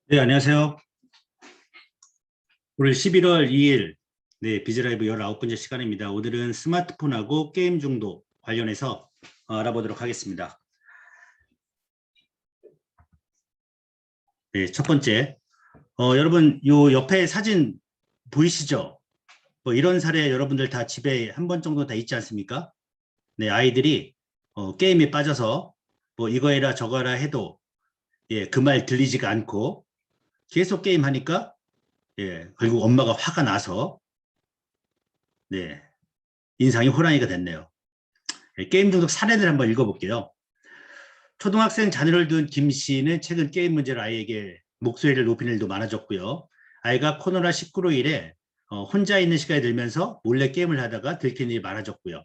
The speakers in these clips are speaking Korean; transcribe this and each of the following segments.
네, 안녕하세요. 오늘 11월 2일, 비즈라이브 19번째 시간입니다. 오늘은 스마트폰하고 게임 중독 관련해서 알아보도록 하겠습니다. 네, 첫 번째, 여러분, 요 옆에 사진 보이시죠? 뭐 이런 사례 여러분들 다 집에 한 번 정도 다 있지 않습니까? 네, 아이들이 게임에 빠져서 뭐 이거 해라 저거 해라 해도 그 말 들리지가 않고 계속 게임 하니까 결국 엄마가 화가 나서 네, 인상이 호랑이가 됐네요. 게임 중독 사례를 한번 읽어볼게요. 초등학생 자녀를 둔 김 씨는 최근 게임 문제로 아이에게 목소리를 높이는 일도 많아졌고요. 아이가 코로나 19로 인해 혼자 있는 시간이 들면서 몰래 게임을 하다가 들키는 일이 많아졌고요.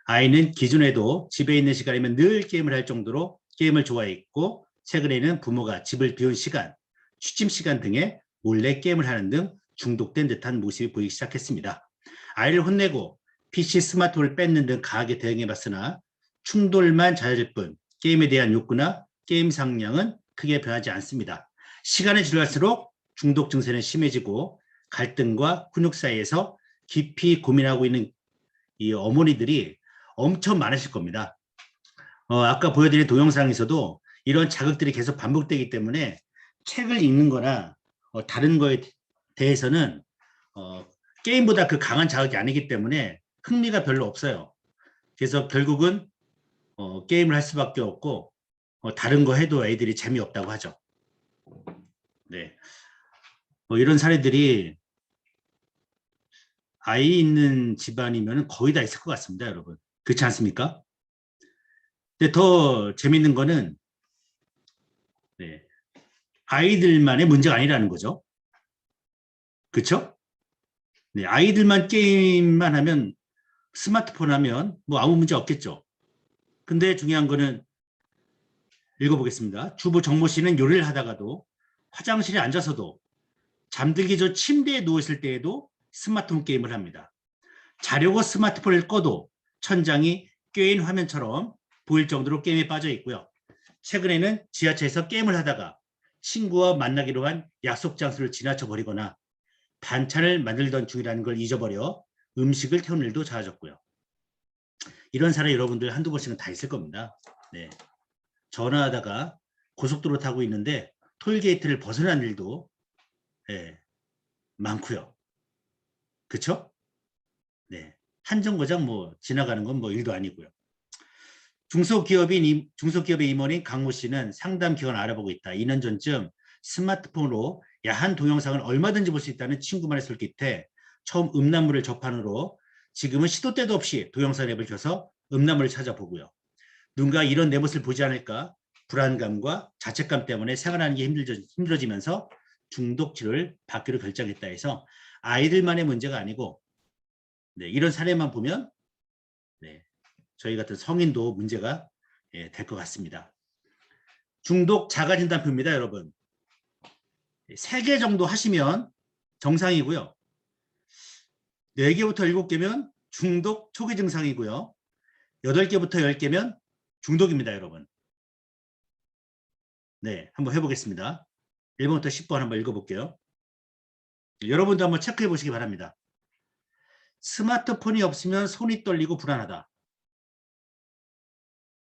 아이는 기존에도 집에 있는 시간이면 늘 게임을 할 정도로 게임을 좋아했고, 최근에는 부모가 집을 비운 시간, 취침 시간 등에 몰래 게임을 하는 등 중독된 듯한 모습이 보이기 시작했습니다. 아이를 혼내고 PC, 스마트폰을 뺏는 등 강하게 대응해봤으나 충돌만 잦을 뿐 게임에 대한 욕구나 게임 상량은 크게 변하지 않습니다. 시간이 지날수록 중독 증세는 심해지고 갈등과 훈육 사이에서 깊이 고민하고 있는 이 어머니들이 엄청 많으실 겁니다. 아까 보여드린 동영상에서도 이런 자극들이 계속 반복되기 때문에 책을 읽는 거나 다른 거에 대해서는 게임보다 그 강한 자극이 아니기 때문에 흥미가 별로 없어요. 그래서 결국은 게임을 할 수밖에 없고 다른 거 해도 애들이 재미없다고 하죠. 네, 이런 사례들이 아이 있는 집안이면 거의 다 있을 것 같습니다, 여러분. 그렇지 않습니까? 근데 더 재밌는 거는 네, 아이들만의 문제가 아니라는 거죠. 그렇죠? 네, 아이들만 게임만 하면 스마트폰 하면 뭐 아무 문제 없겠죠. 근데 중요한 거는 읽어보겠습니다. 주부 정모 씨는 요리를 하다가도 화장실에 앉아서도 잠들기 전 침대에 누워있을 때에도 스마트폰 게임을 합니다. 자려고 스마트폰을 꺼도 천장이 꿰인 화면처럼 보일 정도로 게임에 빠져 있고요. 최근에는 지하철에서 게임을 하다가 친구와 만나기로 한 약속 장소를 지나쳐 버리거나 반찬을 만들던 중이라는 걸 잊어버려 음식을 태우는 일도 잦아졌고요. 이런 사례 여러분들 한두 번씩은 다 있을 겁니다. 네. 전화하다가 고속도로 타고 있는데 톨게이트를 벗어난 일도 많고요. 그렇죠? 네. 한 정거장 뭐 지나가는 건 뭐 일도 아니고요. 중소기업의 임원인 강모 씨는 상담 기관을 알아보고 있다. 2년 전쯤 스마트폰으로 야한 동영상을 얼마든지 볼 수 있다는 친구만의 솔깃해 처음 음란물을 접한 후로 지금은 시도 때도 없이 동영상 앱을 켜서 음란물을 찾아보고요. 누군가 이런 내 모습을 보지 않을까 불안감과 자책감 때문에 생활하는 게 힘들어지면서 중독 치료를 받기로 결정했다 해서 아이들만의 문제가 아니고 이런 사례만 보면 저희 같은 성인도 문제가 될 것 같습니다. 중독 자가진단표입니다, 여러분. 3개 정도 하시면 정상이고요. 4개부터 7개면 중독 초기 증상이고요. 8개부터 10개면 중독입니다, 여러분. 네, 한번 해보겠습니다. 1번부터 10번 한번 읽어볼게요. 여러분도 한번 체크해 보시기 바랍니다. 스마트폰이 없으면 손이 떨리고 불안하다.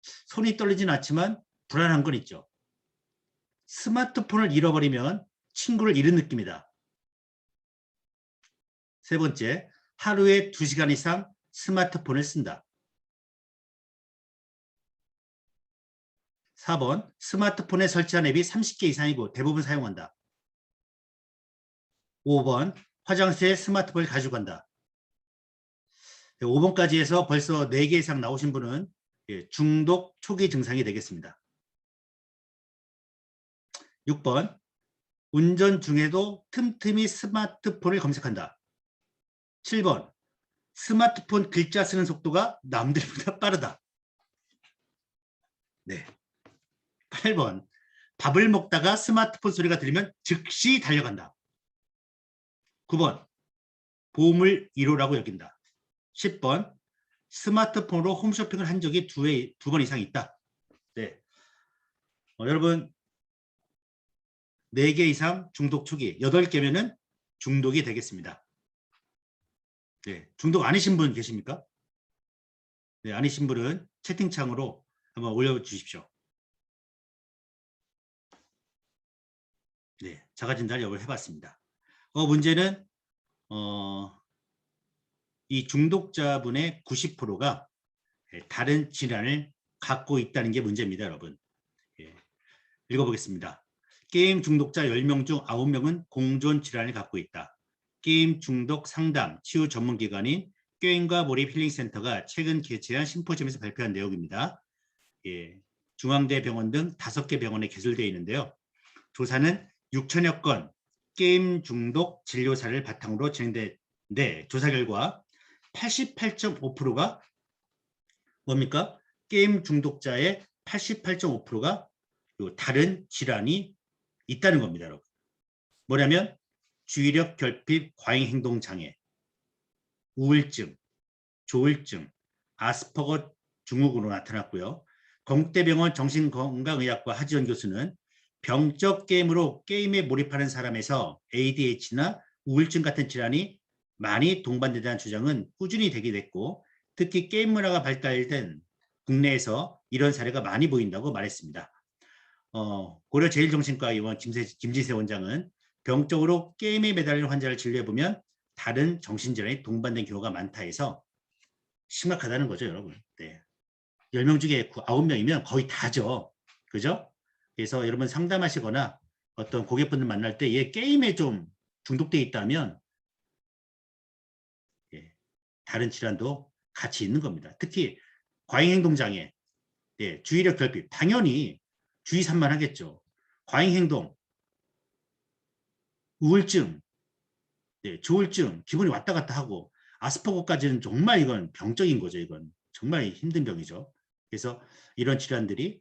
손이 떨리진 않지만 불안한 건 있죠. 스마트폰을 잃어버리면 친구를 잃은 느낌이다. 세 번째, 하루에 2시간 이상 스마트폰을 쓴다. 4번, 스마트폰에 설치한 앱이 30개 이상이고 대부분 사용한다. 5번, 화장실에 스마트폰을 가지고 간다. 5번까지 해서 벌써 4개 이상 나오신 분은 중독 초기 증상이 되겠습니다. 6번, 운전 중에도 틈틈이 스마트폰을 검색한다. 7번, 스마트폰 글자 쓰는 속도가 남들보다 빠르다. 네. 8번, 밥을 먹다가 스마트폰 소리가 들리면 즉시 달려간다. 9번, 보물 1호라고 여긴다. 10번, 스마트폰으로 홈쇼핑을 한 적이 2번 이상 있다. 네. 여러분, 4개 이상 중독 초기, 8개면은 중독이 되겠습니다. 네, 중독 아니신 분 계십니까? 네, 아니신 분은 채팅창으로 한번 올려주십시오. 네, 자가진단 여부를 해봤습니다. 문제는 이 중독자분의 90%가 다른 질환을 갖고 있다는 게 문제입니다, 여러분. 예, 읽어보겠습니다. 게임 중독자 10명 중 9명은 공존 질환을 갖고 있다. 게임 중독 상담 치유 전문기관인 게임과 몰입 힐링센터가 최근 개최한 심포지엄에서 발표한 내용입니다. 예, 중앙대병원 등 5개 병원에 개설되어 있는데요. 조사는 6천여 건 게임 중독 진료사를 바탕으로 진행됐는데 조사 결과 88.5%가 뭡니까? 게임 중독자의 88.5%가 다른 질환이 있다는 겁니다, 여러분. 뭐냐면 주의력 결핍 과잉행동 장애, 우울증, 조울증, 아스퍼거 증후군으로 나타났고요. 건국대병원 정신건강의학과 하지원 교수는 병적 게임으로 게임에 몰입하는 사람에서 ADHD나 우울증 같은 질환이 많이 동반된다는 주장은 꾸준히 되기도 특히 게임 문화가 발달된 국내에서 이런 사례가 많이 보인다고 말했습니다. 고려제일정신과 의원 김진세 원장은 병적으로 게임에 매달린 환자를 진료해보면 다른 정신질환이 동반된 경우가 많다 해서 심각하다는 거죠, 여러분. 네. 10명 중에 9명이면 거의 다죠. 그죠? 그래서 여러분 상담하시거나 어떤 고객분들 만날 때 얘 게임에 좀 중독돼 있다면 예, 다른 질환도 같이 있는 겁니다. 특히 과잉행동장애, 예, 주의력 결핍, 당연히 주의 산만하겠죠. 과잉행동, 우울증, 예, 조울증, 기분이 왔다 갔다 하고 아스퍼거까지는 정말 이건 병적인 거죠. 이건 정말 힘든 병이죠. 그래서 이런 질환들이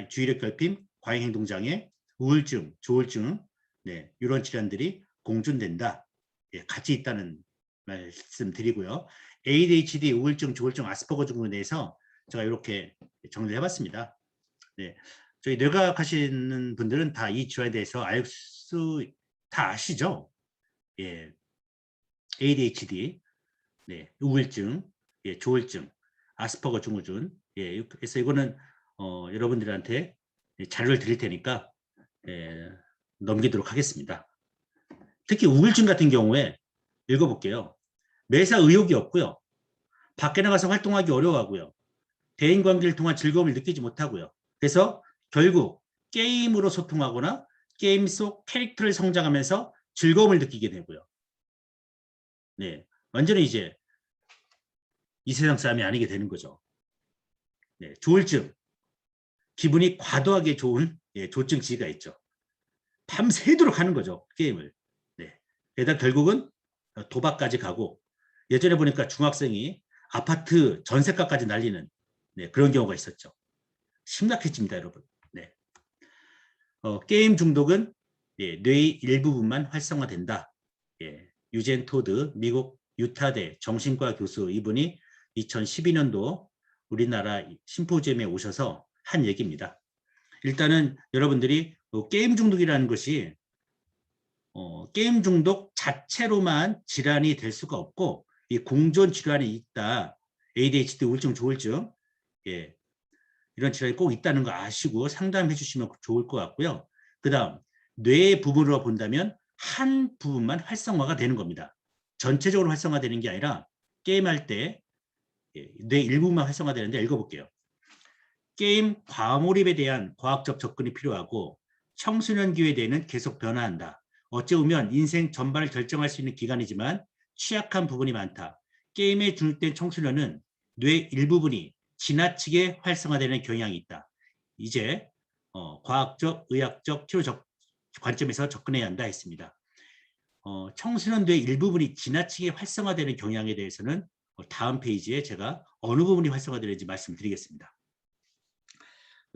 주의력 결핍, 과잉행동장애, 우울증, 조울증, 네, 이런 질환들이 공존된다. 예, 같이 있다는 말씀드리고요. ADHD, 우울증, 조울증, 아스퍼거 증후군에 대해서 제가 이렇게 정리를 해봤습니다. 네, 저희 뇌과학 하시는 분들은 다 이 질환에 대해서 다 아시죠? 예, ADHD, 네, 우울증, 예, 조울증, 아스퍼거 증후군. 예, 그래서 이거는 여러분들한테 자료를 드릴 테니까 예, 넘기도록 하겠습니다. 특히 우울증 같은 경우에 읽어볼게요. 매사 의욕이 없고요. 밖에 나가서 활동하기 어려워하고요. 대인관계를 통한 즐거움을 느끼지 못하고요. 그래서 결국 게임으로 소통하거나 게임 속 캐릭터를 성장하면서 즐거움을 느끼게 되고요. 네, 완전히 이제 이 세상 사람이 아니게 되는 거죠. 네, 조울증, 기분이 과도하게 좋은 조증 지가 있죠. 밤새도록 하는 거죠, 게임을. 네, 게다가 결국은 도박까지 가고 예전에 보니까 중학생이 아파트 전세가까지 날리는 네, 그런 경우가 있었죠. 심각해집니다, 여러분. 네. 게임 중독은 예, 뇌의 일부분만 활성화된다. 예, 유젠 토드 미국 유타대 정신과 교수 이분이 2012년도 우리나라 심포지엄에 오셔서 한 얘기입니다. 일단은 여러분들이 게임 중독이라는 것이 게임 중독 자체로만 질환이 될 수가 없고 이 공존 질환이 있다. ADHD, 우울증, 조울증 예, 이런 질환이 꼭 있다는 거 아시고 상담해 주시면 좋을 것 같고요. 그 다음 뇌의 부분으로 본다면 한 부분만 활성화가 되는 겁니다. 전체적으로 활성화되는 게 아니라 게임할 때 뇌 일부만 활성화되는데 읽어볼게요. 게임 과몰입에 대한 과학적 접근이 필요하고 청소년 기회대에는 계속 변화한다. 어찌 보면 인생 전반을 결정할 수 있는 기간이지만 취약한 부분이 많다. 게임에 중독된 청소년은 뇌 일부분이 지나치게 활성화되는 경향이 있다. 이제 과학적, 의학적, 치료적 관점에서 접근해야 한다 했습니다. 청소년 뇌 일부분이 지나치게 활성화되는 경향에 대해서는 다음 페이지에 제가 어느 부분이 활성화되는지 말씀드리겠습니다.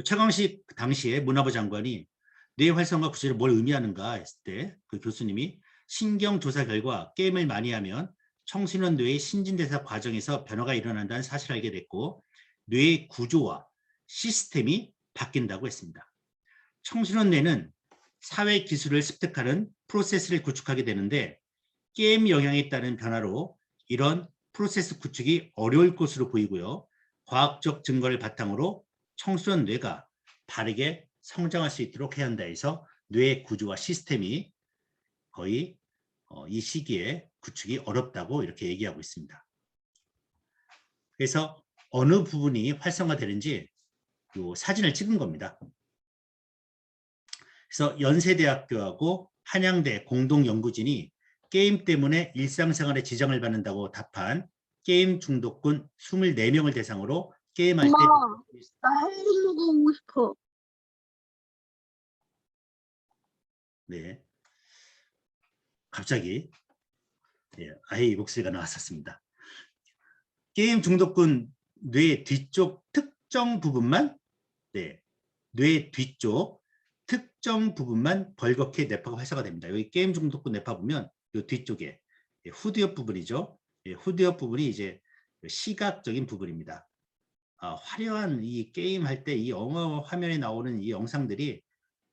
최광식 당시에 문화부 장관이 뇌 활성화 구체적으로 뭘 의미하는가 했을 때 그 교수님이 신경조사 결과 게임을 많이 하면 청소년 뇌의 신진대사 과정에서 변화가 일어난다는 사실을 알게 됐고 뇌의 구조와 시스템이 바뀐다고 했습니다. 청소년 뇌는 사회 기술을 습득하는 프로세스를 구축하게 되는데 게임 영향에 따른 변화로 이런 프로세스 구축이 어려울 것으로 보이고요. 과학적 증거를 바탕으로 청소년 뇌가 바르게 성장할 수 있도록 해야 한다 해서 뇌 구조와 시스템이 거의 이 시기에 구축이 어렵다고 이렇게 얘기하고 있습니다. 그래서 어느 부분이 활성화되는지 요 사진을 찍은 겁니다. 그래서 연세대학교하고 한양대 공동연구진이 게임 때문에 일상생활에 지장을 받는다고 답한 게임 중독군 24명을 대상으로 게임할 엄마, 때 나 햄버거 먹고 싶어. 네, 갑자기 아이의 목소리가 나왔었습니다. 게임 중독군 뇌 뒤쪽 특정 부분만 뇌 뒤쪽 특정 부분만 벌겋게 뇌파가 활성화됩니다. 여기 게임 중독군 뇌파 보면 이 뒤쪽에 후두엽 부분이죠. 후두엽 부분이 이제 시각적인 부분입니다. 화려한 이 게임 할 때 이 영화 화면에 나오는 이 영상들이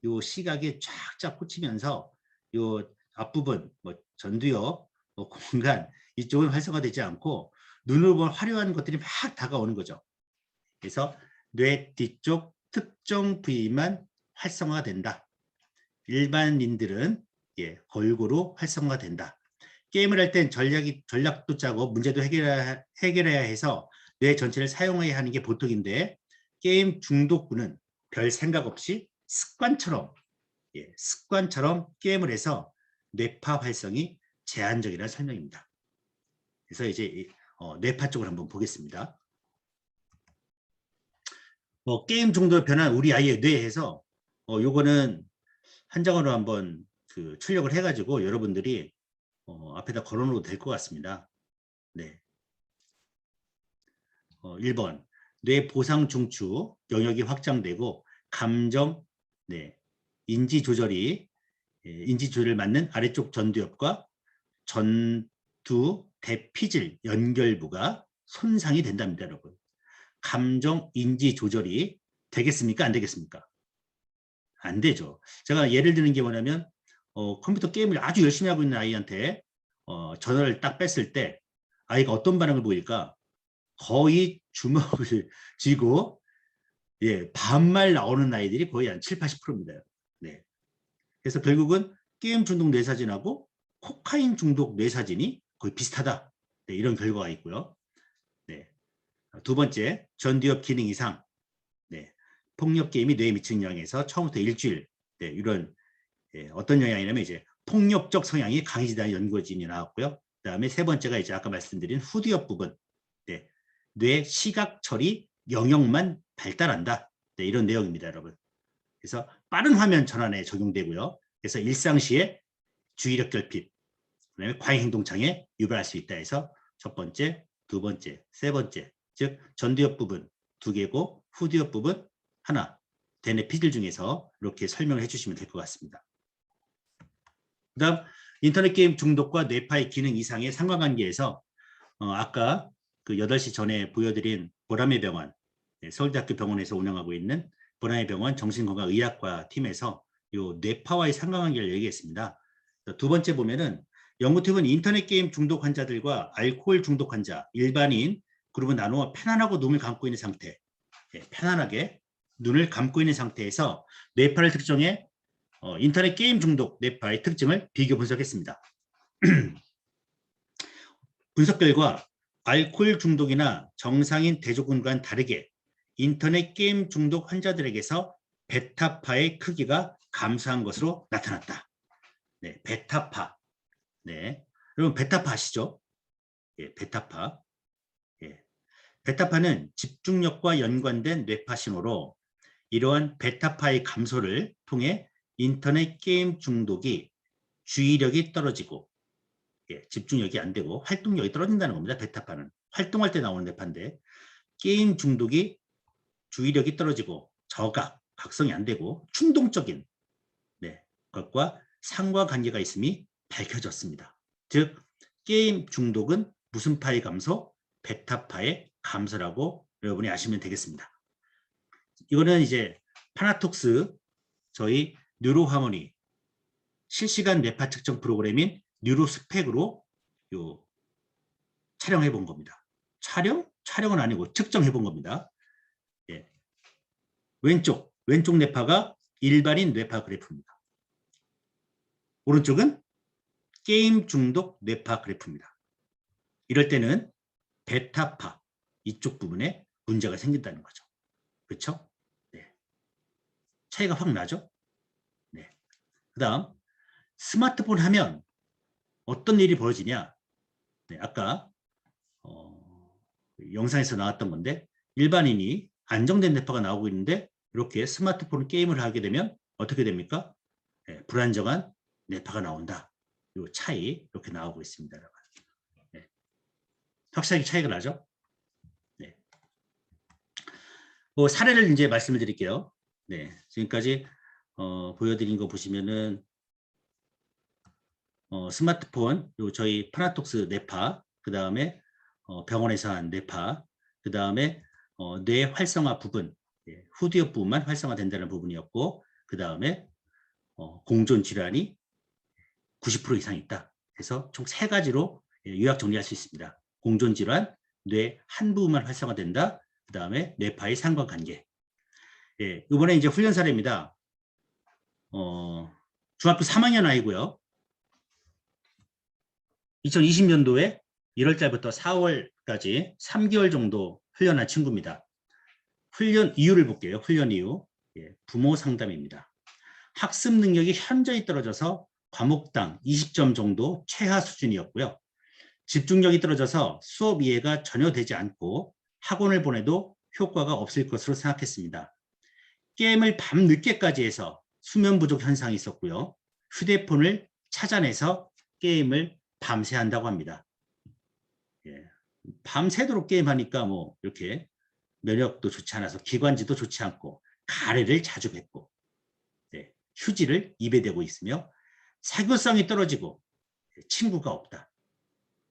요 시각에 쫙쫙 꽂히면서 요 앞부분 뭐 전두엽 공간 이쪽은 활성화되지 않고 눈으로 보면 화려한 것들이 막 다가오는 거죠. 그래서 뇌 뒤쪽 특정 부위만 활성화된다. 일반인들은 골고루 활성화된다. 게임을 할 땐 전략도 짜고 문제도 해결해야 해서 뇌 전체를 사용해야 하는 게 보통인데 게임 중독군은 별 생각 없이 습관처럼 게임을 해서 뇌파 활성이 제한적이라는 설명입니다. 그래서 이제 뇌파 쪽을 한번 보겠습니다. 게임 중독 변한 우리 아이의 뇌에서 요거는 한 장으로 한번 출력을 해가지고 여러분들이 앞에다 걸어놓어도 될 것 같습니다. 네. 1번 뇌 보상 중추 영역이 확장되고 감정, 인지 조절을 맡는 아래쪽 전두엽과 전두 대피질 연결부가 손상이 된답니다, 여러분. 감정 인지 조절이 되겠습니까? 안 되겠습니까? 안 되죠. 제가 예를 드는 게 뭐냐면 컴퓨터 게임을 아주 열심히 하고 있는 아이한테 전화를 딱 뺐을 때 아이가 어떤 반응을 보일까? 거의 주먹을 쥐고 반말 나오는 아이들이 거의 한 7, 80%입니다. 네. 그래서 결국은 게임 중독 뇌사진하고 코카인 중독 뇌사진이 거의 비슷하다. 네, 이런 결과가 있고요. 네. 두 번째, 전두엽 기능 이상. 네. 폭력 게임이 뇌에 미치는 영향에서 처음부터 일주일 이런 어떤 영향이냐면 이제 폭력적 성향이 강해지다는 연구진이 나왔고요. 그다음에 세 번째가 이제 아까 말씀드린 후두엽 부분, 뇌 시각 처리 영역만 발달한다. 이런 내용입니다, 여러분. 그래서 빠른 화면 전환에 적용되고요. 그래서 일상시에 주의력 결핍, 그다음에 과잉 행동 장애 유발할 수 있다 해서 첫 번째, 두 번째, 세 번째, 즉 전두엽 부분 2개고 후두엽 부분 하나, 대뇌 피질 중에서 이렇게 설명을 해주시면 될 것 같습니다. 그다음 인터넷 게임 중독과 뇌파의 기능 이상의 상관관계에서 아까 그 8시 전에 보여드린 보람의 병원, 서울대학교 병원에서 운영하고 있는 보람의 병원 정신건강의학과 팀에서 요 뇌파와의 상관관계를 얘기했습니다. 두 번째 보면은 연구팀은 인터넷 게임 중독 환자들과 알코올 중독 환자, 일반인 그룹은 나누어 편안하고 눈을 감고 있는 상태, 편안하게 눈을 감고 있는 상태에서 뇌파를 특정해 인터넷 게임 중독 뇌파의 특징을 비교 분석했습니다. 분석 결과 알코올 중독이나 정상인 대조군과는 다르게 인터넷 게임 중독 환자들에게서 베타파의 크기가 감소한 것으로 나타났다. 네, 베타파. 네, 여러분 베타파 아시죠? 베타파. 베타파는 집중력과 연관된 뇌파 신호로 이러한 베타파의 감소를 통해 인터넷 게임 중독이 주의력이 떨어지고 집중력이 안 되고 활동력이 떨어진다는 겁니다. 베타파는 활동할 때 나오는 뇌파인데 게임 중독이 주의력이 떨어지고 저각, 각성이 안 되고 충동적인 것과 상관관계가 있음이 밝혀졌습니다. 즉 게임 중독은 무슨 파의 감소? 베타파의 감소라고 여러분이 아시면 되겠습니다. 이거는 이제 파나톡스 저희 뉴로하모니 실시간 뇌파 측정 프로그램인 뉴로스펙으로 촬영해 본 겁니다. 촬영은 아니고 측정해 본 겁니다. 예. 왼쪽 뇌파가 일반인 뇌파 그래프입니다. 오른쪽은 게임 중독 뇌파 그래프입니다. 이럴 때는 베타파 이쪽 부분에 문제가 생긴다는 거죠. 그렇죠? 네. 차이가 확 나죠? 네. 그다음 스마트폰 하면 어떤 일이 벌어지냐? 네, 아까 영상에서 나왔던 건데 일반인이 안정된 뇌파가 나오고 있는데 이렇게 스마트폰 게임을 하게 되면 어떻게 됩니까? 네, 불안정한 뇌파가 나온다. 이 차이 이렇게 나오고 있습니다. 여러분. 네. 확실하게 차이가 나죠? 네. 사례를 이제 말씀을 드릴게요. 네, 지금까지 보여드린 거 보시면은 스마트폰, 저희 파나톡스 뇌파, 그 다음에 병원에서 한 뇌파, 그 다음에 뇌 활성화 부분, 예, 후두엽 부분만 활성화된다는 부분이었고, 그 다음에 공존 질환이 90% 이상 있다. 그래서 총 3가지로 요약 정리할 수 있습니다. 공존 질환, 뇌 한 부분만 활성화된다. 그 다음에 뇌파의 상관관계. 예, 이번에 이제 훈련 사례입니다. 중학교 3학년 아이고요. 2020년도에 1월 달부터 4월까지 3개월 정도 훈련한 친구입니다. 훈련 이유를 볼게요. 훈련 이유. 예, 부모 상담입니다. 학습 능력이 현저히 떨어져서 과목당 20점 정도 최하 수준이었고요. 집중력이 떨어져서 수업 이해가 전혀 되지 않고 학원을 보내도 효과가 없을 것으로 생각했습니다. 게임을 밤늦게까지 해서 수면 부족 현상이 있었고요. 휴대폰을 찾아내서 게임을 밤새 한다고 합니다. 예, 밤새도록 게임하니까 뭐 이렇게 면역도 좋지 않아서 기관지도 좋지 않고 가래를 자주 뱉고 네, 휴지를 입에 대고 있으며 사교성이 떨어지고 친구가 없다.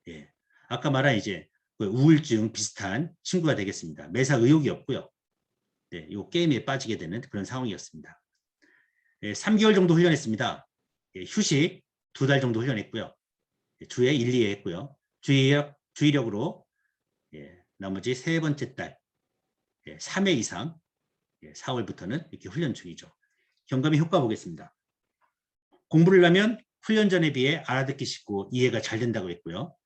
예, 아까 말한 이제 우울증 비슷한 친구가 되겠습니다. 매사 의욕이 없고요. 네, 이 게임에 빠지게 되는 그런 상황이었습니다. 예, 3개월 정도 훈련했습니다. 예, 휴식 2달 정도 훈련했고요. 예, 주에 1, 2회 했고요. 주의력으로 예, 나머지 3번째 달 3회 이상 4월부터는 이렇게 훈련 중이죠. 경감의 효과 보겠습니다. 공부를 하면 훈련 전에 비해 알아듣기 쉽고 이해가 잘 된다고 했고요.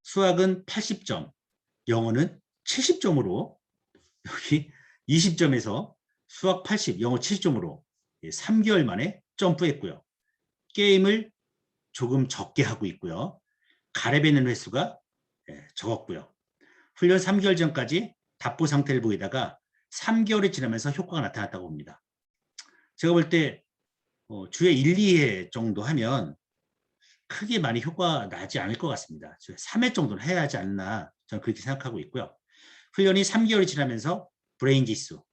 수학은 80점, 영어는 70점으로 여기 20점에서 수학 80, 영어 70점으로 3개월 만에 점프했고요. 게임을 조금 적게 하고 있고요. 가래배는 횟수가 적었고요. 훈련 3개월 전까지 답보 상태를 보이다가 3개월이 지나면서 효과가 나타났다고 봅니다. 제가 볼 때 주에 1, 2회 정도 하면 크게 많이 효과가 나지 않을 것 같습니다. 3회 정도는 해야 하지 않나 저는 그렇게 생각하고 있고요. 훈련이 3개월이 지나면서 브레인 지수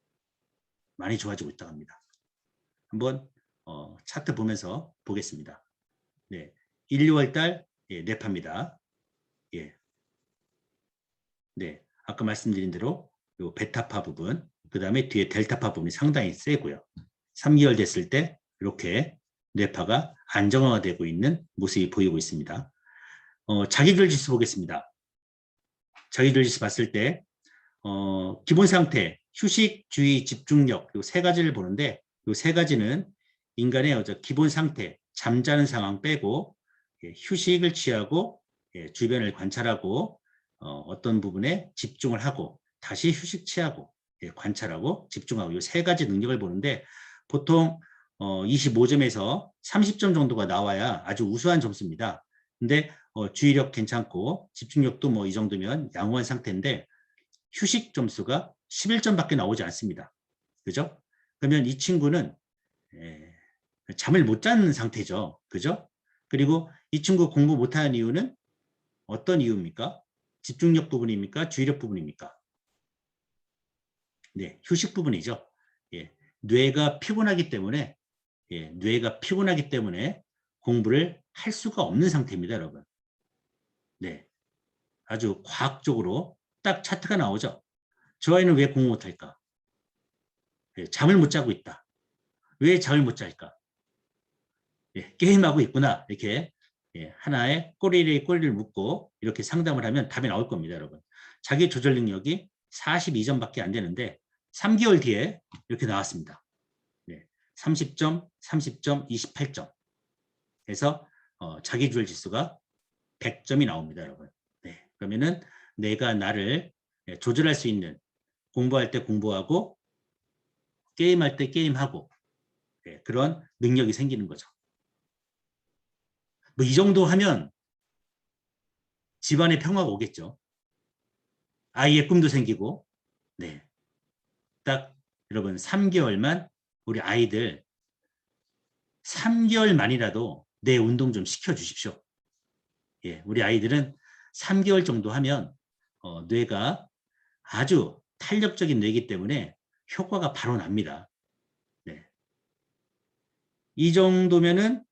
많이 좋아지고 있다고 합니다. 한번 차트 보면서 보겠습니다. 네, 1, 2월 달 뇌파입니다. 예. 네, 아까 말씀드린 대로 요 베타파 부분, 그 다음에 뒤에 델타파 부분이 상당히 세고요. 3개월 됐을 때 이렇게 뇌파가 안정화되고 있는 모습이 보이고 있습니다. 자기결 지수 보겠습니다. 자기결 지수 봤을 때 기본 상태, 휴식, 주의, 집중력 이 3가지를 보는데 이 3가지는 인간의 기본 상태, 잠자는 상황 빼고 휴식을 취하고 주변을 관찰하고 어떤 부분에 집중을 하고 다시 휴식 취하고 관찰하고 집중하고 이 3가지 능력을 보는데 보통 25점에서 30점 정도가 나와야 아주 우수한 점수입니다. 근데 주의력 괜찮고 집중력도 뭐 이 정도면 양호한 상태인데 휴식 점수가 11점밖에 나오지 않습니다. 그죠? 그러면 이 친구는 잠을 못 자는 상태죠. 그죠? 그리고 이 친구 공부 못하는 이유는 어떤 이유입니까? 집중력 부분입니까? 주의력 부분입니까? 네, 휴식 부분이죠. 예, 뇌가 피곤하기 때문에 공부를 할 수가 없는 상태입니다, 여러분. 네, 아주 과학적으로 딱 차트가 나오죠. 저 아이는 왜 공부 못할까? 잠을 못 자고 있다. 왜 잠을 못 잘까? 예, 게임하고 있구나. 이렇게 예, 하나의 꼬리를 묶고 이렇게 상담을 하면 답이 나올 겁니다, 여러분. 자기 조절 능력이 42점밖에 안 되는데 3개월 뒤에 이렇게 나왔습니다. 네, 30점, 30점, 28점. 그래서 자기 조절 지수가 100점이 나옵니다, 여러분. 네, 그러면은 내가 나를 예, 조절할 수 있는, 공부할 때 공부하고 게임할 때 게임하고 예, 그런 능력이 생기는 거죠. 뭐 이 정도 하면 집안에 평화가 오겠죠. 아이의 꿈도 생기고, 네. 딱 여러분 3개월만 우리 아이들 3개월만이라도 뇌 운동 좀 시켜주십시오. 예, 우리 아이들은 3개월 정도 하면 뇌가 아주 탄력적인 뇌이기 때문에 효과가 바로 납니다. 네. 이 정도면은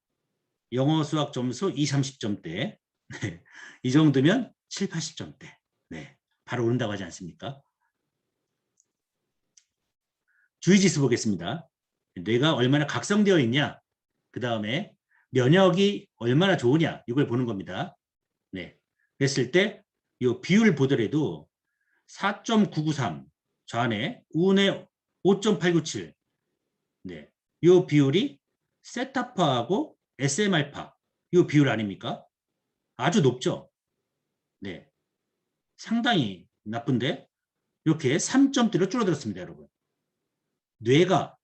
영어 수학 점수 20, 30점대, 네. 이 정도면 7, 80점대. 네. 바로 오른다고 하지 않습니까? 주의지수 보겠습니다. 뇌가 얼마나 각성되어 있냐, 그 다음에 면역이 얼마나 좋으냐, 이걸 보는 겁니다. 네. 그랬을 때 이 비율 보더라도 4.993 좌뇌, 우뇌 5.897. 네. 이 비율이 세타파하고 SM알파 이 비율 아닙니까? 아주 높죠. 네. 상당히 나쁜데 이렇게 3점대로 줄어들었습니다, 여러분. 뇌가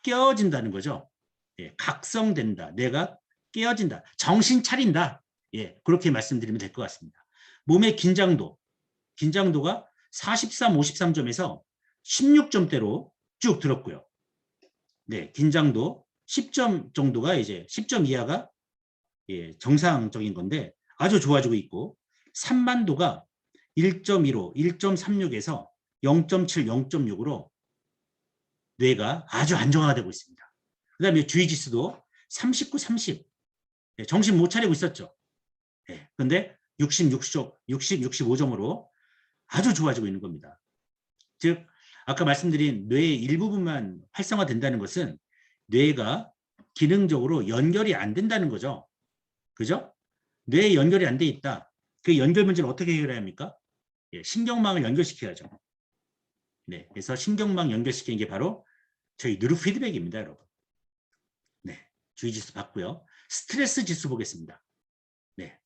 깨어진다는 거죠. 예, 각성된다. 뇌가 깨어진다. 정신 차린다. 예, 그렇게 말씀드리면 될 것 같습니다. 몸의 긴장도가 43, 53점에서 16점대로 쭉 들었고요. 네, 긴장도 10점 정도가 이제 10점 이하가 예, 정상적인 건데 아주 좋아지고 있고, 산만도가 1.15, 1.36에서 0.7, 0.6으로 뇌가 아주 안정화가 되고 있습니다. 그 다음에 주의지수도 39, 30. 네, 정신 못 차리고 있었죠. 네, 그런데 60, 65점으로 아주 좋아지고 있는 겁니다. 즉 아까 말씀드린 뇌의 일부분만 활성화된다는 것은 뇌가 기능적으로 연결이 안 된다는 거죠. 그죠? 뇌에 연결이 안 돼 있다. 그 연결 문제를 어떻게 해결해야 합니까? 예, 신경망을 연결시켜야죠. 네, 그래서 신경망 연결시키는 게 바로 저희 누르 피드백입니다, 여러분. 네, 주의지수 봤고요. 스트레스 지수 보겠습니다. 네,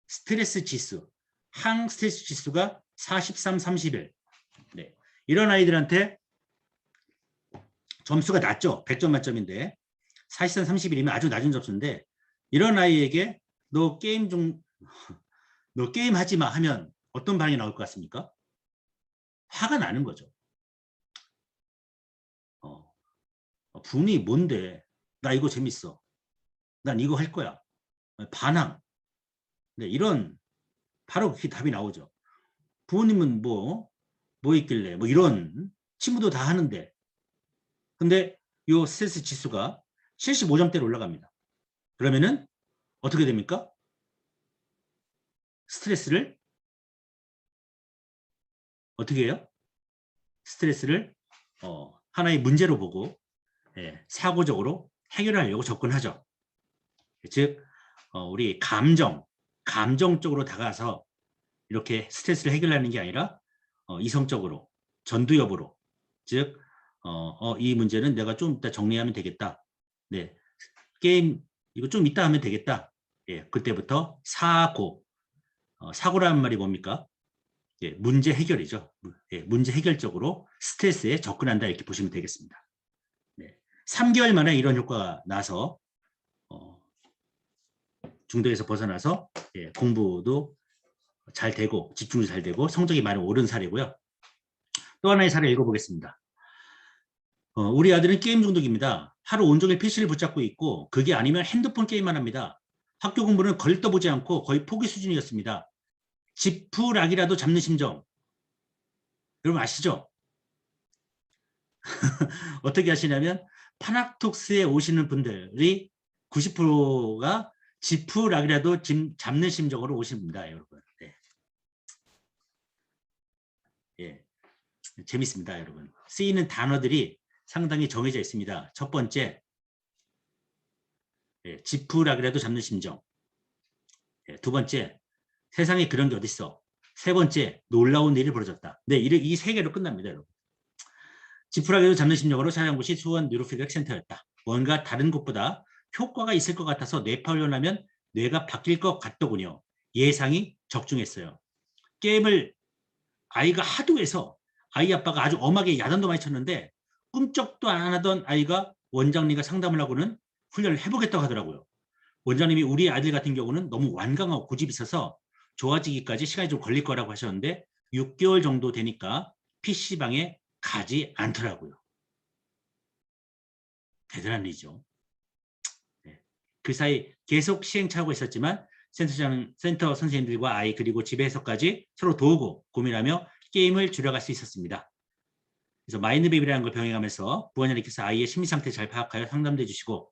스트레스 지수, 항스트레스 지수가 43, 31. 네, 이런 아이들한테 점수가 낮죠. 100점 만점인데 43, 31이면 아주 낮은 점수인데, 이런 아이에게 너 게임 하지 마 하면 어떤 반응이 나올 것 같습니까? 화가 나는 거죠. 분이 뭔데? 나 이거 재밌어. 난 이거 할 거야. 반항. 네, 이런 바로 그게 답이 나오죠. 부모님은 뭐 있길래 뭐 이런 친구도 다 하는데, 근데 요 스트레스 지수가 75점대로 올라갑니다. 그러면은 어떻게 됩니까? 스트레스를 어떻게 해요? 스트레스를 하나의 문제로 보고 예, 사고적으로 해결하려고 접근하죠. 즉 우리 감정적으로 다가가서 이렇게 스트레스를 해결하는 게 아니라 이성적으로, 전두엽으로, 즉 이 문제는 내가 좀 이따 정리하면 되겠다. 네, 게임 이거 좀 이따 하면 되겠다. 예, 그때부터 사고라는 말이 뭡니까? 예, 문제 해결이죠. 예, 문제 해결적으로 스트레스에 접근한다, 이렇게 보시면 되겠습니다. 네, 3개월 만에 이런 효과가 나서 중독에서 벗어나서 예, 공부도 잘 되고 집중도 잘 되고 성적이 많이 오른 사례고요. 또 하나의 사례 읽어보겠습니다. 우리 아들은 게임 중독입니다. 하루 온종일 PC를 붙잡고 있고 그게 아니면 핸드폰 게임만 합니다. 학교 공부는 걸떠보지 않고 거의 포기 수준이었습니다. 지푸락이라도 잡는 심정. 여러분 아시죠? 어떻게 하시냐면 파낙톡스에 오시는 분들이 90%가 지푸락이라도 잡는 심정으로 오십니다, 여러분. 네. 예, 재밌습니다, 여러분. 쓰이는 단어들이 상당히 정해져 있습니다. 첫 번째, 예, 지푸라기라도 잡는 심정. 예, 두 번째, 세상에 그런 게 어딨어. 세 번째, 놀라운 일이 벌어졌다. 네, 이 세 개로 끝납니다, 여러분. 지푸라기라도 잡는 심정으로 찾아간 곳이 수원 뉴로피드백 센터였다. 뭔가 다른 곳보다 효과가 있을 것 같아서 뇌파 훈련하면 뇌가 바뀔 것 같더군요. 예상이 적중했어요. 게임을 아이가 하도 해서 아이 아빠가 아주 엄하게 야단도 많이 쳤는데 꿈쩍도 안 하던 아이가 원장님과 상담을 하고는 훈련을 해보겠다고 하더라고요. 원장님이 우리 아들 같은 경우는 너무 완강하고 고집이 있어서 좋아지기까지 시간이 좀 걸릴 거라고 하셨는데 6개월 정도 되니까 PC방에 가지 않더라고요. 대단한 일이죠. 네. 그 사이 계속 시행착오가 있었지만 센터 선생님들과 아이 그리고 집에서까지 서로 도우고 고민하며 게임을 줄여갈 수 있었습니다. 그래서 마인드맵이라는 걸 병행하면서 부원장님께서 아이의 심리 상태 잘 파악하여 상담도 해주시고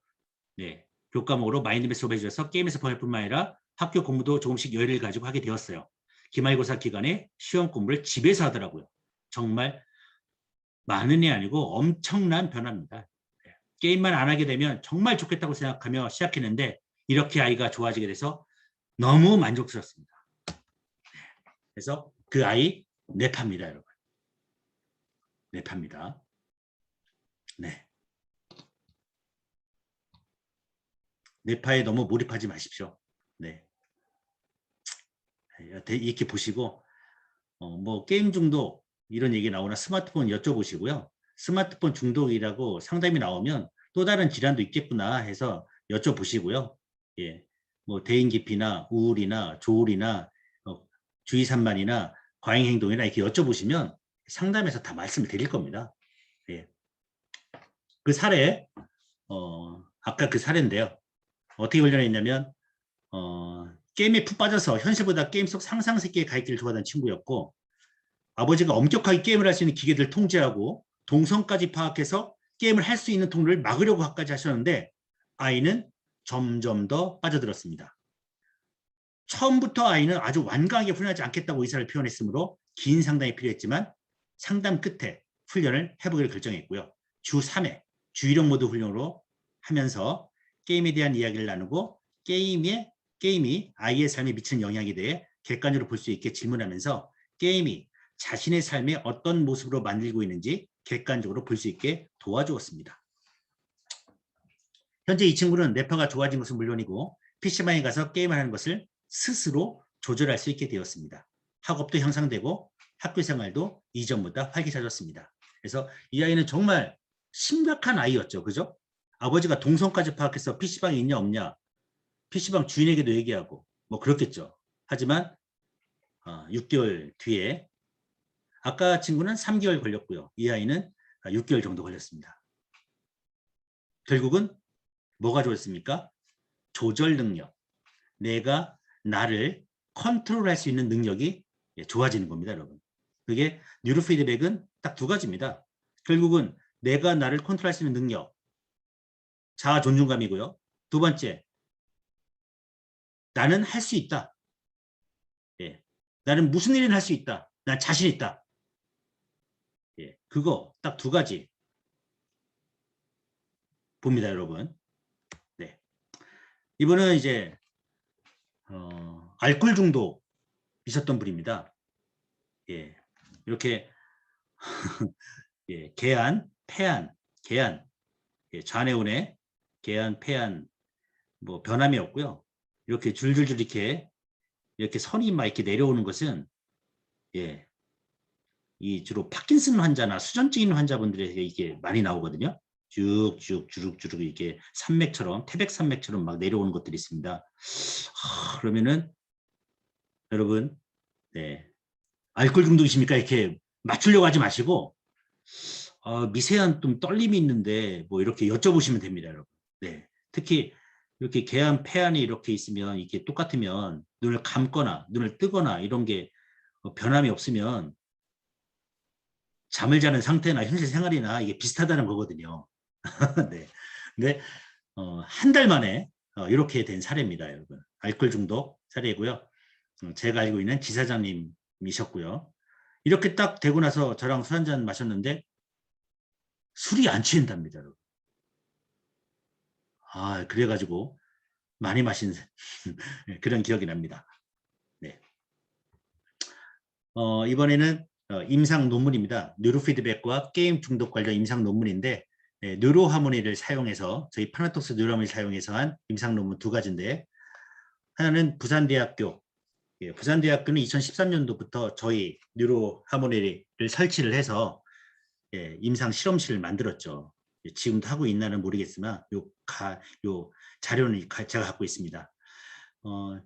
네, 교과목으로 마인드맵 수업해 주셔서 게임에서 보낼 뿐만 아니라 학교 공부도 조금씩 여유를 가지고 하게 되었어요. 기말고사 기간에 시험 공부를 집에서 하더라고요. 정말 많은 게 아니고 엄청난 변화입니다. 네, 게임만 안 하게 되면 정말 좋겠다고 생각하며 시작했는데 이렇게 아이가 좋아지게 돼서 너무 만족스럽습니다. 네, 그래서 그 아이 뇌파입니다, 여러분. 뇌파입니다. 네. 뇌파에 너무 몰입하지 마십시오. 네. 이렇게 보시고 뭐 게임 중독 이런 얘기 나오나 스마트폰 여쭤보시고요. 스마트폰 중독이라고 상담이 나오면 또 다른 질환도 있겠구나 해서 여쭤보시고요. 예, 뭐 대인기피나 우울이나 조울이나 주의 산만이나 과잉 행동이나 이렇게 여쭤보시면 상담에서 다 말씀을 드릴 겁니다. 예. 그 사례 아까 그 사례인데요. 어떻게 훈련했냐면 게임에 푹 빠져서 현실보다 게임 속 상상 세계에 가 있기를 좋아하는 친구였고 아버지가 엄격하게 게임을 할 수 있는 기계들을 통제하고 동선까지 파악해서 게임을 할 수 있는 통로를 막으려고까지 하셨는데 아이는 점점 더 빠져들었습니다. 처음부터 아이는 아주 완강하게 훈련하지 않겠다고 의사를 표현했으므로 긴 상담이 필요했지만 상담 끝에 훈련을 해보기로 결정했고요. 주 3회 주의력 모드 훈련으로 하면서 게임에 대한 이야기를 나누고 게임이 아이의 삶에 미치는 영향에 대해 객관적으로 볼 수 있게 질문하면서 게임이 자신의 삶에 어떤 모습으로 만들고 있는지 객관적으로 볼 수 있게 도와주었습니다. 현재 이 친구는 뇌파가 좋아진 것은 물론이고 PC방에 가서 게임을 하는 것을 스스로 조절할 수 있게 되었습니다. 학업도 향상되고 학교 생활도 이전보다 활기차졌습니다. 그래서 이 아이는 정말 심각한 아이였죠. 그죠? 아버지가 동선까지 파악해서 PC방에 있냐 없냐 PC방 주인에게도 얘기하고 뭐 그렇겠죠. 하지만 6개월 뒤에 아까 친구는 3개월 걸렸고요. 이 아이는 6개월 정도 걸렸습니다. 결국은 뭐가 좋았습니까? 조절 능력. 내가 나를 컨트롤할 수 있는 능력이 좋아지는 겁니다, 여러분. 그게 뉴로피드백은 딱 두 가지입니다. 결국은 내가 나를 컨트롤할 수 있는 능력, 자아 존중감이고요. 두 번째, 나는 할 수 있다. 예. 나는 무슨 일을 할 수 있다. 난 자신 있다. 예. 그거 딱 두 가지 봅니다, 여러분. 네. 이분은 이제 알코올 중독 있었던 분입니다. 예. 이렇게 예. 계한, 폐한, 계한, 예. 좌뇌우뇌, 계한, 폐한 뭐 변함이 없고요. 이렇게 줄줄줄 이렇게 선이 막 이렇게 내려오는 것은 예. 이 주로 파킨슨 환자나 수전증 있는 환자분들에게 이게 많이 나오거든요. 쭉쭉 주룩주룩 이렇게 산맥처럼 태백산맥처럼 막 내려오는 것들이 있습니다. 그러면은 여러분 네. 알코올 중독이십니까? 이렇게 맞추려고 하지 마시고 미세한 좀 떨림이 있는데 뭐 이렇게 여쭤보시면 됩니다, 여러분. 네. 특히 이렇게 계한, 폐한이 이렇게 있으면 이게 똑같으면 눈을 감거나 눈을 뜨거나 이런 게 변함이 없으면 잠을 자는 상태나 현실 생활이나 이게 비슷하다는 거거든요. 네. 근데 한 달 만에 이렇게 된 사례입니다, 여러분. 알코올 중독 사례고요. 제가 알고 있는 지사장님이셨고요. 이렇게 딱 되고 나서 저랑 술 한잔 마셨는데 술이 안 취한답니다, 여러분. 그래가지고 많이 마신 그런 기억이 납니다. 네. 이번에는 임상 논문입니다. 뉴로피드백과 게임 중독 관련 임상 논문인데 뉴로하모니를 사용해서 저희 파나톡스 뉴로하모니 사용해서 한 임상 논문 두 가지인데 하나는 부산대학교 부산대학교는 2013년도부터 저희 뉴로하모니를 설치를 해서 임상 실험실을 만들었죠. 지금도 하고 있나는 모르겠지만 요 자료는 제가 갖고 있습니다.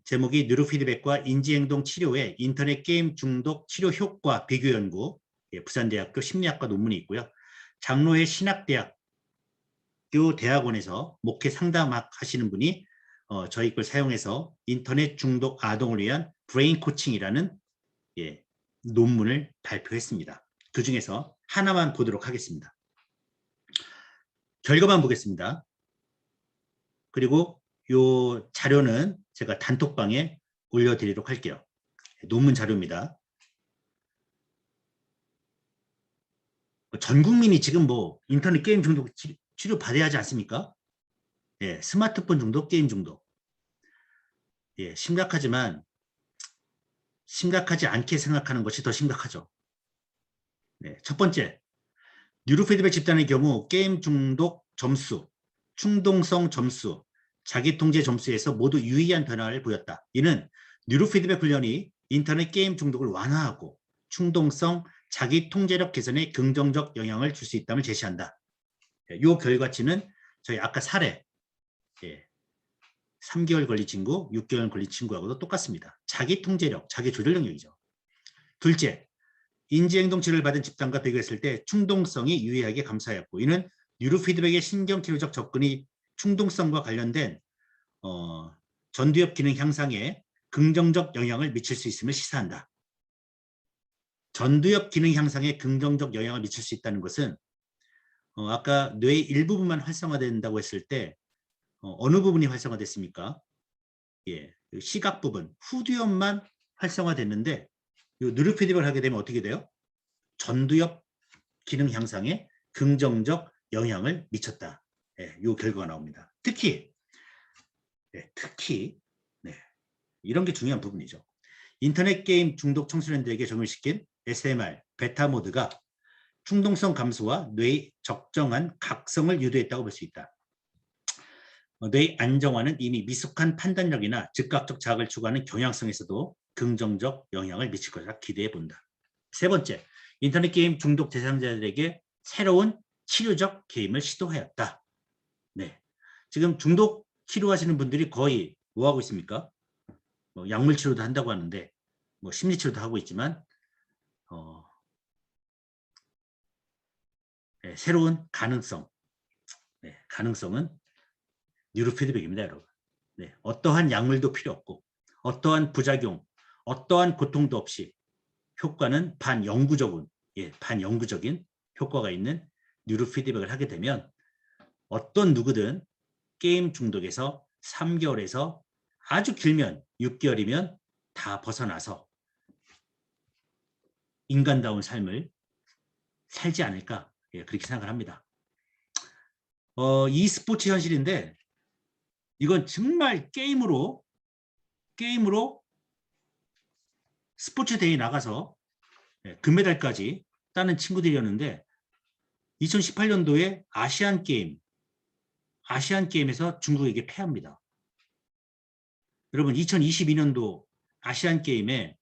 제목이 뉴로피드백과 인지행동 치료의 인터넷 게임 중독 치료 효과 비교 연구 부산대학교 심리학과 논문이 있고요. 장로회 신학대학교 대학원에서 목회 상담학 하시는 분이 저희 걸 사용해서 인터넷 중독 아동을 위한 브레인 코칭이라는 논문을 발표했습니다. 그 중에서 하나만 보도록 하겠습니다. 결과만 보겠습니다. 그리고 이 자료는 제가 단톡방에 올려드리도록 할게요. 논문 자료입니다. 전 국민이 지금 뭐 인터넷 게임 중독 치료 받아야 하지 않습니까? 스마트폰 중독, 게임 중독. 심각하지만 심각하지 않게 생각하는 것이 더 심각하죠. 첫 번째, 뉴로피드백 집단의 경우 게임 중독 점수, 충동성 점수, 자기통제 점수에서 모두 유의한 변화를 보였다. 이는 뉴로피드백 훈련이 인터넷 게임 중독을 완화하고 충동성, 자기통제력 개선에 긍정적 영향을 줄 수 있다는 제시한다. 이 결과치는 저희 아까 사례 3개월 걸린 친구, 6개월 걸린 친구하고도 똑같습니다. 자기통제력, 자기조절 능력이죠. 둘째, 인지행동 치료를 받은 집단과 비교했을 때 충동성이 유의하게 감소하였고 이는 뉴로피드백의 신경치료적 접근이 충동성과 관련된 전두엽 기능 향상에 긍정적 영향을 미칠 수 있음을 시사한다. 전두엽 기능 향상에 긍정적 영향을 미칠 수 있다는 것은 아까 뇌의 일부분만 활성화된다고 했을 때 어느 부분이 활성화됐습니까? 시각 부분, 후두엽만 활성화됐는데 뉴로피드백을 하게 되면 어떻게 돼요? 전두엽 기능 향상에 긍정적 영향을 미쳤다. 이 결과가 나옵니다. 특히 이런 게 중요한 부분이죠. 인터넷 게임 중독 청소년들에게 적용시킨 SMR, 베타 모드가 충동성 감소와 뇌의 적정한 각성을 유도했다고 볼 수 있다. 뇌 안정화는 이미 미숙한 판단력이나 즉각적 자극을 추구하는 경향성에서도 긍정적 영향을 미칠 것이라 기대해 본다. 세 번째, 인터넷 게임 중독 대상자들에게 새로운 치료적 게임을 시도하였다. 지금 중독 치료하시는 분들이 거의 뭐 하고 있습니까? 약물 치료도 한다고 하는데 심리 치료도 하고 있지만 새로운 가능성, 가능성은 뉴로피드백입니다, 여러분. 어떠한 약물도 필요 없고 어떠한 부작용, 어떠한 고통도 없이 효과는 반영구적인 효과가 있는 뉴로피드백을 하게 되면 어떤 누구든 게임 중독에서 3개월에서 아주 길면 6개월이면 다 벗어나서 인간다운 삶을 살지 않을까 그렇게 생각을 합니다. e스포츠 현실인데 이건 정말 게임으로 스포츠 대회에 나가서 금메달까지 따는 친구들이었는데 2018년도에 아시안게임에서 중국에게 패합니다. 여러분 2022년도 아시안게임이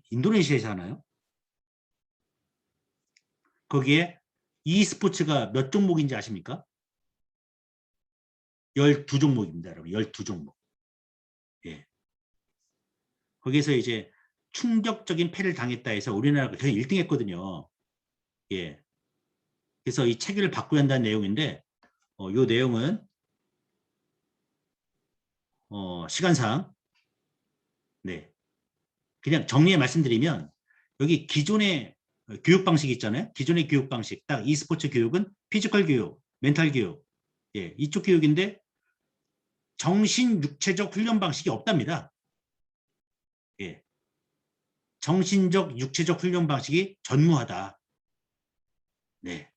인도네시아에서 하나요? 거기에 e스포츠가 몇 종목인지 아십니까? 12종목입니다, 여러분. 12종목. 거기에서 이제 충격적인 패를 당했다 해서 우리나라가 그냥 1등 했거든요. 그래서 이 체계를 바꿔야 한다는 내용인데 이 내용은 시간상 그냥 정리해 말씀드리면 여기 기존의 교육 방식 있잖아요. 기존의 교육 방식 딱 e스포츠 교육은 피지컬 교육, 멘탈 교육 이쪽 교육인데 정신 육체적 훈련 방식이 없답니다. 정신적 육체적 훈련 방식이 전무하다.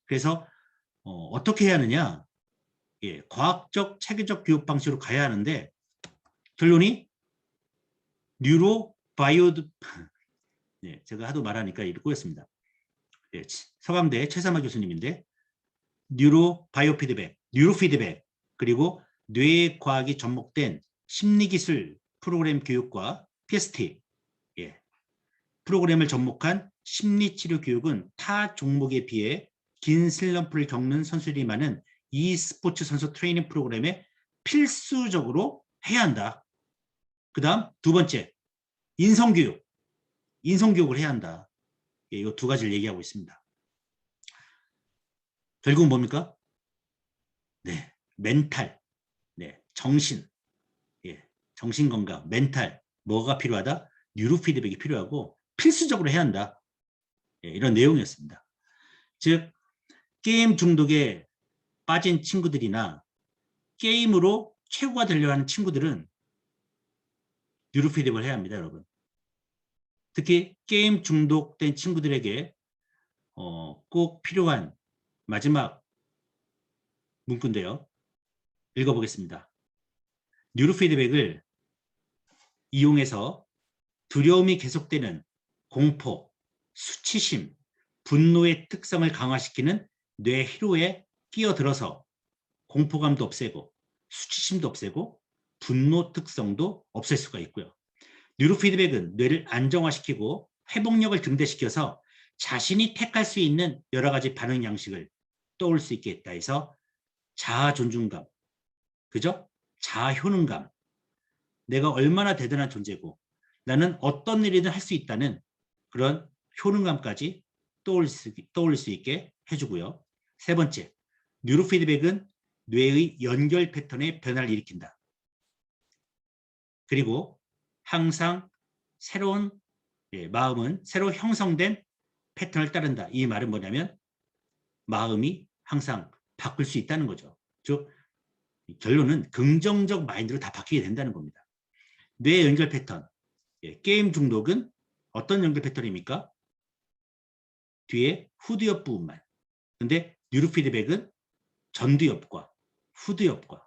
그래서 어떻게 해야 하느냐? 예, 과학적 체계적 교육 방식으로 가야 하는데 결론이 뉴로 바이오 예, 제가 하도 말하니까 이렇게 꼬였습니다. 예, 서강대 최삼화 교수님인데 뉴로 바이오 피드백, 뉴로 피드백 그리고 뇌 과학이 접목된 심리기술 프로그램 교육과 PST 예, 프로그램을 접목한 심리치료 교육은 타 종목에 비해 긴 슬럼프를 겪는 선수들이 많은 e스포츠 선수 트레이닝 프로그램에 필수적으로 해야 한다. 그 다음 두 번째, 인성교육. 인성교육을 해야 한다. 예, 이 두 가지를 얘기하고 있습니다. 결국은 뭡니까? 네, 멘탈, 네, 정신, 예, 정신건강, 멘탈, 뭐가 필요하다? 뉴로 피드백이 필요하고 필수적으로 해야 한다. 예, 이런 내용이었습니다. 즉, 게임 중독에 빠진 친구들이나 게임으로 최고가 되려고 하는 친구들은 뉴로 피드백을 해야 합니다, 여러분. 특히 게임 중독된 친구들에게 꼭 필요한 마지막 문구인데요. 읽어보겠습니다. 뉴로 피드백을 이용해서 두려움이 계속되는 공포, 수치심, 분노의 특성을 강화시키는 뇌 희로에 끼어들어서 공포감도 없애고 수치심도 없애고 분노 특성도 없앨 수가 있고요. 뉴로 피드백은 뇌를 안정화시키고 회복력을 증대시켜서 자신이 택할 수 있는 여러 가지 반응 양식을 떠올 수 있게 했다 해서 자아 존중감, 그죠? 자아 효능감, 내가 얼마나 대단한 존재고 나는 어떤 일이든 할 수 있다는 그런 효능감까지 떠올릴 수 있게 해주고요. 세 번째, 뉴로 피드백은 뇌의 연결 패턴의 변화를 일으킨다. 그리고 항상 새로운 마음은 새로 형성된 패턴을 따른다. 이 말은 뭐냐면 마음이 항상 바꿀 수 있다는 거죠. 즉 결론은 긍정적 마인드로 다 바뀌게 된다는 겁니다. 뇌 연결 패턴, 게임 중독은 어떤 연결 패턴입니까? 뒤에 후두엽 부분만. 근데 뉴로 피드백은 전두엽과 후두엽과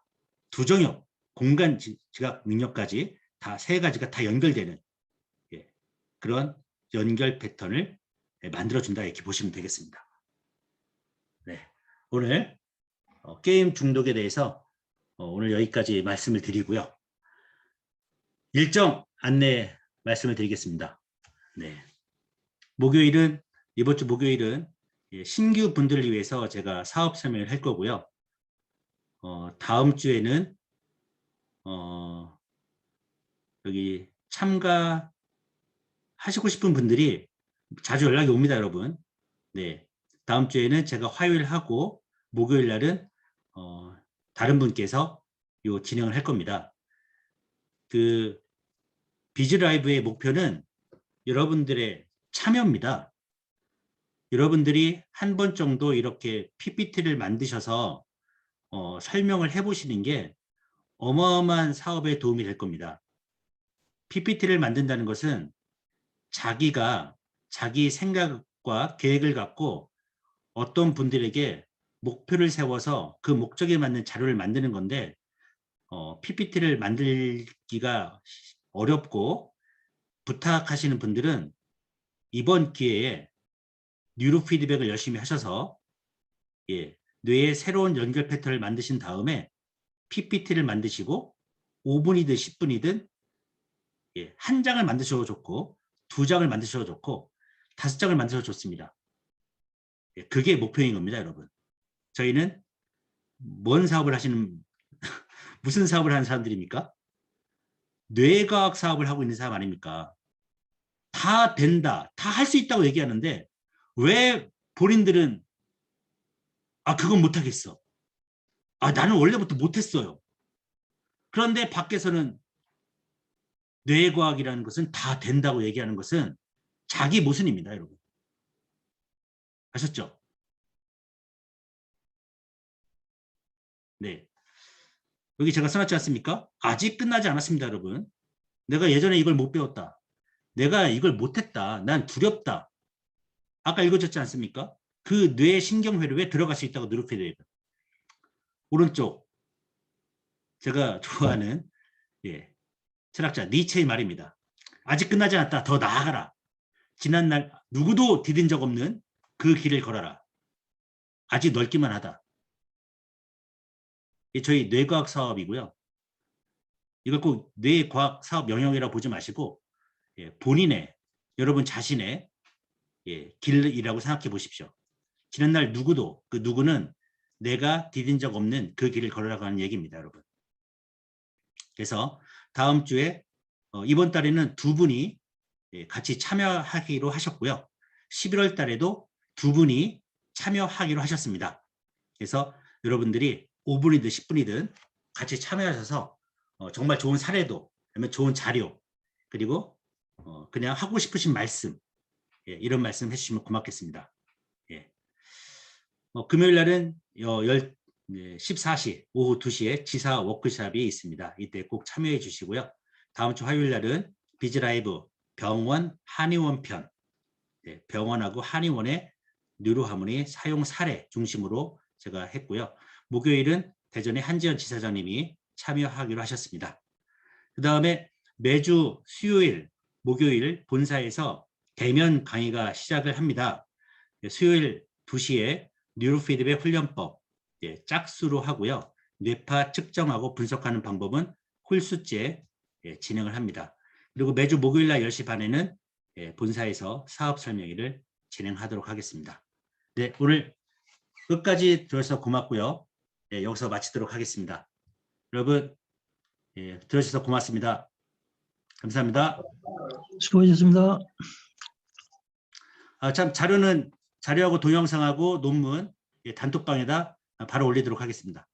두정엽, 공간 지각 능력까지 다 세 가지가 다 연결되는 그런 연결 패턴을 만들어준다 이렇게 보시면 되겠습니다. 네, 오늘 게임 중독에 대해서 오늘 여기까지 말씀을 드리고요. 일정 안내 말씀을 드리겠습니다. 네, 목요일은 이번 주 목요일은 신규 분들을 위해서 제가 사업 설명을 할 거고요. 다음 주에는 여기 참가하시고 싶은 분들이 자주 연락이 옵니다, 여러분. 네, 다음 주에는 제가 화요일 하고 목요일 날은 다른 분께서 요 진행을 할 겁니다. 그 비즈라이브의 목표는 여러분들의 참여입니다. 여러분들이 한 번 정도 이렇게 PPT를 만드셔서 설명을 해보시는 게 어마어마한 사업에 도움이 될 겁니다. PPT를 만든다는 것은 자기가 자기 생각과 계획을 갖고 어떤 분들에게 목표를 세워서 그 목적에 맞는 자료를 만드는 건데 PPT를 만들기가 어렵고 부탁하시는 분들은 이번 기회에 뉴로 피드백을 열심히 하셔서 뇌의 새로운 연결 패턴을 만드신 다음에 PPT를 만드시고 5분이든 10분이든 한 장을 만드셔도 좋고 2장을 만드셔도 좋고 5장을 만드셔도 좋습니다. 그게 목표인 겁니다, 여러분. 저희는 뭔 사업을 하시는 무슨 사업을 하는 사람들입니까? 뇌과학 사업을 하고 있는 사람 아닙니까? 다 된다, 다 할 수 있다고 얘기하는데 왜 본인들은 그건 못하겠어. 나는 원래부터 못했어요. 그런데 밖에서는 뇌과학이라는 것은 다 된다고 얘기하는 것은 자기 모순입니다, 여러분. 아셨죠? 네. 여기 제가 써놨지 않습니까? 아직 끝나지 않았습니다, 여러분. 내가 예전에 이걸 못 배웠다. 내가 이걸 못했다. 난 두렵다. 아까 읽어줬지 않습니까? 그 뇌 신경회로에 들어갈 수 있다고 누르게 돼요. 오른쪽 제가 좋아하는 철학자 니체의 말입니다. 아직 끝나지 않았다. 더 나아가라. 지난날 누구도 디딘 적 없는 그 길을 걸어라. 아직 넓기만 하다. 이게 저희 뇌과학 사업이고요. 이걸 꼭 뇌과학 사업 영역이라고 보지 마시고 본인의 여러분 자신의 길이라고 생각해 보십시오. 지난날 누구도 그 누구는 내가 디딘 적 없는 그 길을 걸어라고 하는 얘기입니다, 여러분. 그래서 다음 주에 이번 달에는 두 분이 같이 참여하기로 하셨고요. 11월 달에도 두 분이 참여하기로 하셨습니다. 그래서 여러분들이 5분이든 10분이든 같이 참여하셔서 정말 좋은 사례도, 그다음에 좋은 자료, 그리고 그냥 하고 싶으신 말씀, 이런 말씀 해주시면 고맙겠습니다. 금요일 날은 14시, 오후 2시에 지사 워크숍이 있습니다. 이때 꼭 참여해 주시고요. 다음 주 화요일 날은 비즈라이브 병원 한의원 편, 병원하고 한의원의 뉴로하모니 사용 사례 중심으로 제가 했고요. 목요일은 대전의 한지연 지사장님이 참여하기로 하셨습니다. 그 다음에 매주 수요일, 목요일 본사에서 대면 강의가 시작을 합니다. 수요일 2시에 뉴로피드백 훈련법 짝수로 하고요. 뇌파 측정하고 분석하는 방법은 홀수째 진행을 합니다. 그리고 매주 목요일 날 10시 반에는 본사에서 사업 설명회를 진행하도록 하겠습니다. 네, 오늘 끝까지 들어주셔서 고맙고요. 여기서 마치도록 하겠습니다. 여러분 들어주셔서 고맙습니다. 감사합니다. 수고하셨습니다. 참 자료하고 동영상하고 논문 단톡방에다 바로 올리도록 하겠습니다.